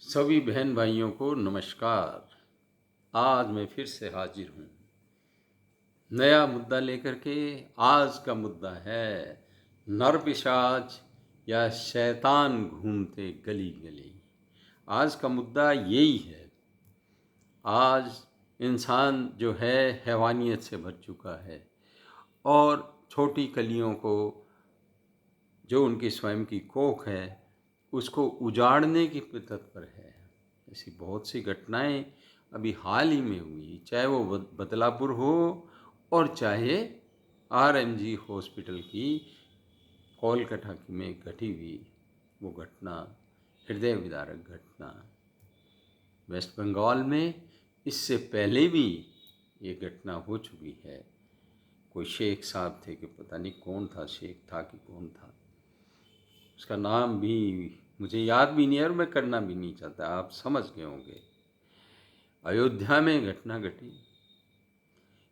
सभी बहन भाइयों को नमस्कार। आज मैं फिर से हाजिर हूँ नया मुद्दा लेकर के। आज का मुद्दा है नरपिशाच या शैतान घूमते गली गली। आज का मुद्दा यही है। आज इंसान जो है हैवानियत से भर चुका है और छोटी कलियों को, जो उनकी स्वयं की कोख है, उसको उजाड़ने की तत्पर है। ऐसी बहुत सी घटनाएं अभी हाल ही में हुई, चाहे वो बदलापुर हो और चाहे आरएमजी हॉस्पिटल की कोलकाता में घटी हुई वो घटना, हृदय विदारक घटना। वेस्ट बंगाल में इससे पहले भी ये घटना हो चुकी है। कोई शेख साहब थे कि पता नहीं कौन था, शेख था कि कौन था, उसका नाम भी मुझे याद भी नहीं है और मैं करना भी नहीं चाहता, आप समझ गए होंगे। अयोध्या में घटना घटी।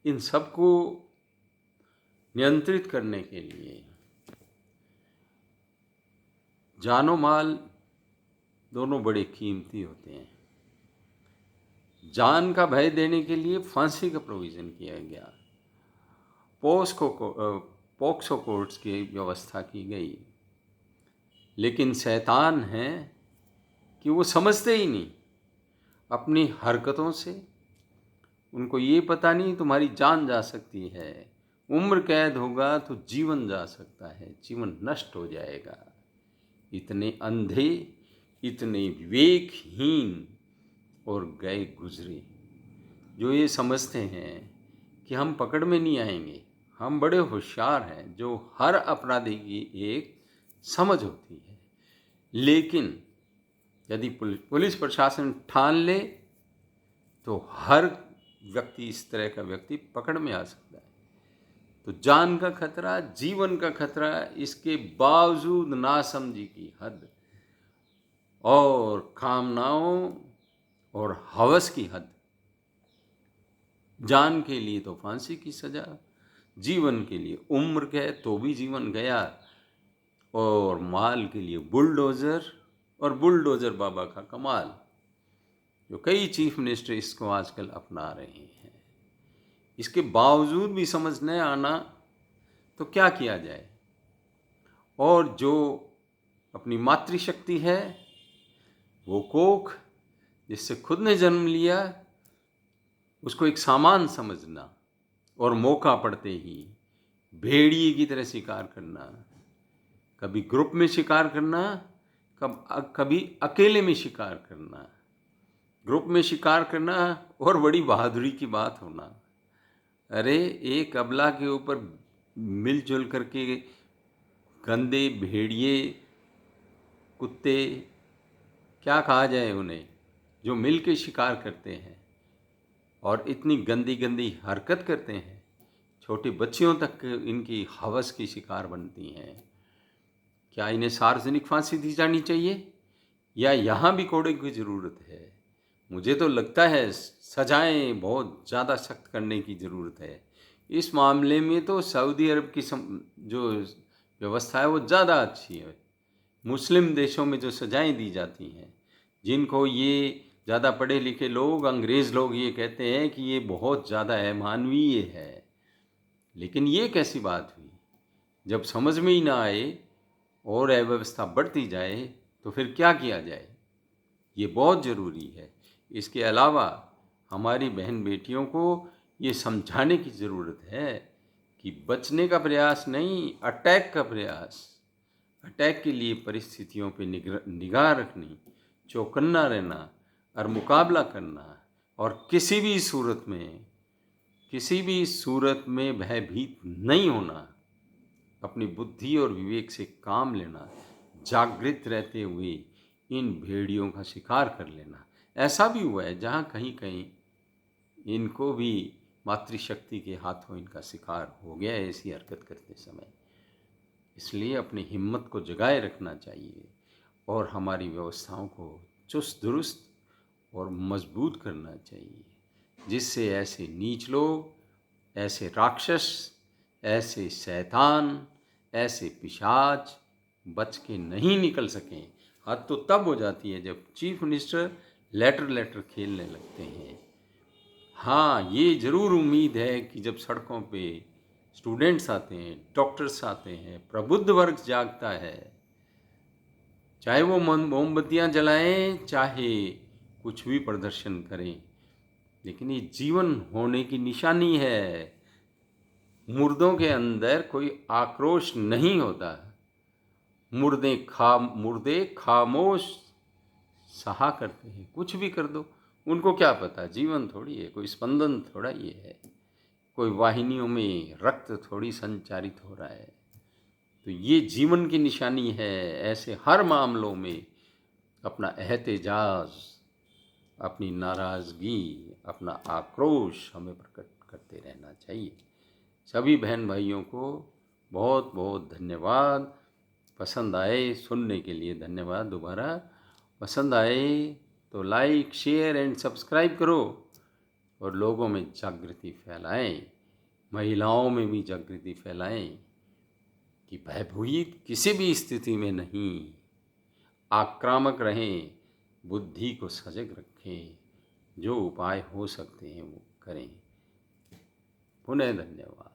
इन सबको नियंत्रित करने के लिए जानो माल दोनों बड़े कीमती होते हैं। जान का भय देने के लिए फांसी का प्रोविज़न किया गया, पोक्सो कोर्ट्स की व्यवस्था की गई। लेकिन शैतान है कि वो समझते ही नहीं अपनी हरकतों से। उनको ये पता नहीं तुम्हारी जान जा सकती है, उम्र कैद होगा तो जीवन जा सकता है, जीवन नष्ट हो जाएगा। इतने अंधे, इतने विवेकहीन और गए गुजरे जो ये समझते हैं कि हम पकड़ में नहीं आएंगे, हम बड़े होशियार हैं, जो हर अपराधी की एक समझ होती है। लेकिन यदि पुलिस प्रशासन ठान ले तो हर व्यक्ति, इस तरह का व्यक्ति पकड़ में आ सकता है। तो जान का खतरा, जीवन का खतरा, इसके बावजूद नासमझी की हद और कामनाओं और हवस की हद। जान के लिए तो फांसी की सजा, जीवन के लिए उम्र गए तो भी जीवन गया, और माल के लिए बुलडोज़र, और बुलडोज़र बाबा का कमाल, जो कई चीफ मिनिस्टर इसको आजकल अपना रहे हैं। इसके बावजूद भी समझ न आना तो क्या किया जाए। और जो अपनी मातृशक्ति है, वो कोख जिससे खुद ने जन्म लिया, उसको एक सामान समझना और मौका पड़ते ही भेड़िए की तरह शिकार करना। कभी ग्रुप में शिकार करना, कभी अकेले में शिकार करना। ग्रुप में शिकार करना और बड़ी बहादुरी की बात होना। अरे एक अबला के ऊपर मिलजुल करके गंदे भेड़िए, कुत्ते, क्या कहा जाए उन्हें, जो मिल के शिकार करते हैं और इतनी गंदी गंदी हरकत करते हैं, छोटी बच्चियों तक इनकी हवस की शिकार बनती हैं। क्या इन्हें सार्वजनिक फांसी दी जानी चाहिए या यहाँ भी कोड़े की ज़रूरत है? मुझे तो लगता है सजाएं बहुत ज़्यादा सख्त करने की ज़रूरत है। इस मामले में तो सऊदी अरब की जो व्यवस्था है वो ज़्यादा अच्छी है। मुस्लिम देशों में जो सजाएं दी जाती हैं, जिनको ये ज़्यादा पढ़े लिखे लोग, अंग्रेज़ लोग ये कहते हैं कि ये बहुत ज़्यादा अमानवीय है। लेकिन ये कैसी बात हुई? जब समझ में ही ना आए और अव्यवस्था बढ़ती जाए तो फिर क्या किया जाए? ये बहुत ज़रूरी है। इसके अलावा हमारी बहन बेटियों को ये समझाने की ज़रूरत है कि बचने का प्रयास नहीं, अटैक का प्रयास। अटैक के लिए परिस्थितियों पे निगाह रखनी, चौकन्ना रहना और मुकाबला करना, और किसी भी सूरत में भयभीत नहीं होना, अपनी बुद्धि और विवेक से काम लेना, जागृत रहते हुए इन भेड़ियों का शिकार कर लेना। ऐसा भी हुआ है जहाँ कहीं कहीं इनको भी मातृशक्ति के हाथों इनका शिकार हो गया है ऐसी हरकत करते समय। इसलिए अपनी हिम्मत को जगाए रखना चाहिए और हमारी व्यवस्थाओं को चुस्त दुरुस्त और मजबूत करना चाहिए, जिससे ऐसे नीच लोग, ऐसे राक्षस, ऐसे शैतान, ऐसे पिशाच बच के नहीं निकल सकें। हद तो तब हो जाती है जब चीफ मिनिस्टर लेटर खेलने लगते हैं। हाँ, ये ज़रूर उम्मीद है कि जब सड़कों पे स्टूडेंट्स आते हैं, डॉक्टर्स आते हैं, प्रबुद्ध वर्ग जागता है, चाहे वो मोमबत्तियाँ जलाएं, चाहे कुछ भी प्रदर्शन करें, लेकिन ये जीवन होने की निशानी है। मुर्दों के अंदर कोई आक्रोश नहीं होता। मुर्दे खामोश सहा करते हैं, कुछ भी कर दो, उनको क्या पता, जीवन थोड़ी है, कोई स्पंदन थोड़ा ये है, कोई वाहिनियों में रक्त थोड़ी संचारित हो रहा है। तो ये जीवन की निशानी है। ऐसे हर मामलों में अपना एहतेजाज, अपनी नाराज़गी, अपना आक्रोश हमें प्रकट करते रहना चाहिए। सभी बहन भाइयों को बहुत बहुत धन्यवाद। पसंद आए सुनने के लिए धन्यवाद। दोबारा पसंद आए तो लाइक, शेयर एंड सब्सक्राइब करो और लोगों में जागृति फैलाएं, महिलाओं में भी जागृति फैलाएं कि भयभीत किसी भी स्थिति में नहीं, आक्रामक रहें, बुद्धि को सजग रखें, जो उपाय हो सकते हैं वो करें। पुनः धन्यवाद।